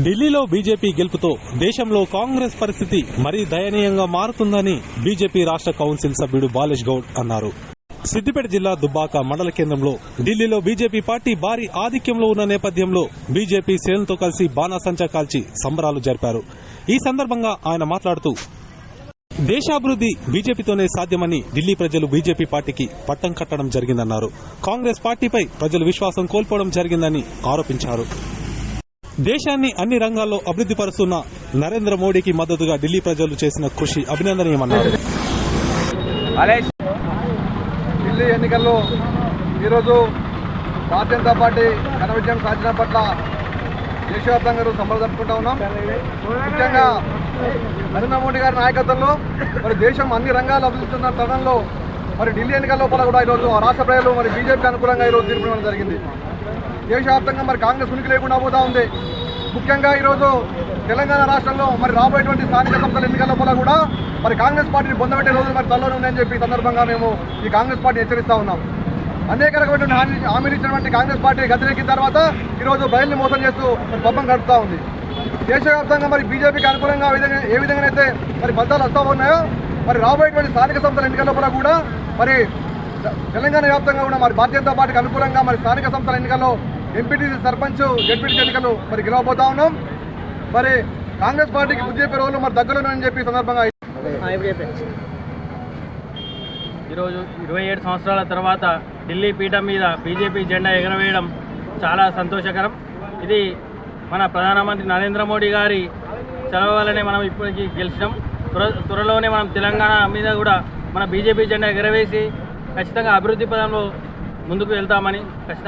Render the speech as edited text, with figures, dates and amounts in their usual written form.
ఢిల్లీలో బీజేపీ గెలుపుతో దేశంలో కాంగ్రెస్ పరిస్థితి మరీ దయనీయంగా మారుతుందని బీజేపీ రాష్ట్ర కౌన్సిల్ సభ్యుడు బాలేష్ గౌడ్ అన్నారు. సిద్దిపేట జిల్లా దుబ్బాక మండల కేంద్రంలో ఢిల్లీలో బీజేపీ పార్టీ భారీ ఆధిక్యంలో ఉన్న నేపథ్యంలో బీజేపీ శ్రేణులతో కలిసి బాణాసంచా కాల్చి సంబరాలు జరిపారు. ఈ సందర్భంగా ఆయన మాట్లాడుతూ దేశాభివృద్ది బీజేపీతోనే సాధ్యమని ఢిల్లీ ప్రజలు బీజేపీ పార్టీకి పట్టం కట్టడం జరిగిందన్నారు. కాంగ్రెస్ పార్టీపై ప్రజలు విశ్వాసం కోల్పోవడం జరిగిందని ఆరోపించారు. దేశాన్ని అన్ని రంగాల్లో అభివృద్ది పరుస్తున్న నరేంద్ర మోడీకి మద్దతుగా ఢిల్లీ ప్రజలు చేసిన కృషి అభినందనీయమన్నారు. ఢిల్లీ ఎన్నికల్లో ఈరోజు భారతీయ జనతా పార్టీ ఘన విజయం సాధించడం పట్ల దేశవ్యాప్తంగా సంబరాలు జరుపుకుంటా ఉన్నాం. ముఖ్యంగా నరేంద్ర మోడీ గారి నాయకత్వంలో మరి దేశం అన్ని రంగాలు అభివృద్ధిస్తున్న తరుణంలో మరి ఢిల్లీ ఎన్నికల లోపల కూడా ఈరోజు రాష్ట్ర ప్రజలు మరి బీజేపీకి అనుకూలంగా ఈరోజు తీర్పు ఇవ్వడం జరిగింది. దేశవ్యాప్తంగా మరి కాంగ్రెస్ ఉనికి లేకుండా పోతా ఉంది. ముఖ్యంగా ఈరోజు తెలంగాణ రాష్ట్రంలో మరి రాబోయేటువంటి స్థానిక సంస్థల ఎన్నికల లోపల కూడా మరి కాంగ్రెస్ పార్టీని పొందబెట్టే రోజులు మరి త్వరలోనే ఉన్నాయని చెప్పి సందర్భంగా మేము ఈ కాంగ్రెస్ పార్టీని హెచ్చరిస్తా ఉన్నాం. అనేక రకమైనటువంటి హామీలు ఇచ్చినటువంటి కాంగ్రెస్ పార్టీ గద్దెనెక్కిన తర్వాత ఈరోజు ప్రజల్ని మోసం చేస్తూ మరి పబ్బం గడుపుతా ఉంది. దేశవ్యాప్తంగా మరి బీజేపీకి అనుకూలంగా ఏ విధంగానైతే మరి ఫలితాలు వస్తూ ఉన్నాయో మరి రాబోయేటువంటి స్థానిక సంస్థల ఎన్నికల లోపల కూడా మరి తెలంగాణ వ్యాప్తంగా కూడా మరి భారతీయ జనతా పార్టీకి అనుకూలంగా మరి స్థానిక సంస్థల ఎన్నికల్లో ఎంపీటీసీ సర్పంచ్ జడ్పీటీసీ ఎన్నికలు మరి గెలవబోతా ఉన్నాం. మరి కాంగ్రెస్ పార్టీకి బుద్ధి చెప్పే రోజులు మరి దగ్గరలోనే చెప్పి సందర్భంగా ఈరోజు 27 సంవత్సరాల తర్వాత ఢిల్లీ పీఠం మీద బీజేపీ జెండా ఎగరవేయడం చాలా సంతోషకరం. ఇది మన ప్రధానమంత్రి నరేంద్ర మోడీ గారి చలవ వల్లనే మనం ఇప్పటికీ గెలిచినాం. త్వరలోనే మనం తెలంగాణ మీద కూడా మన బీజేపీ జెండా ఎగరవేసి ఖచ్చితంగా అభివృద్ధి పదంలో ముందుకు వెళ్తామని ఖచ్చితంగా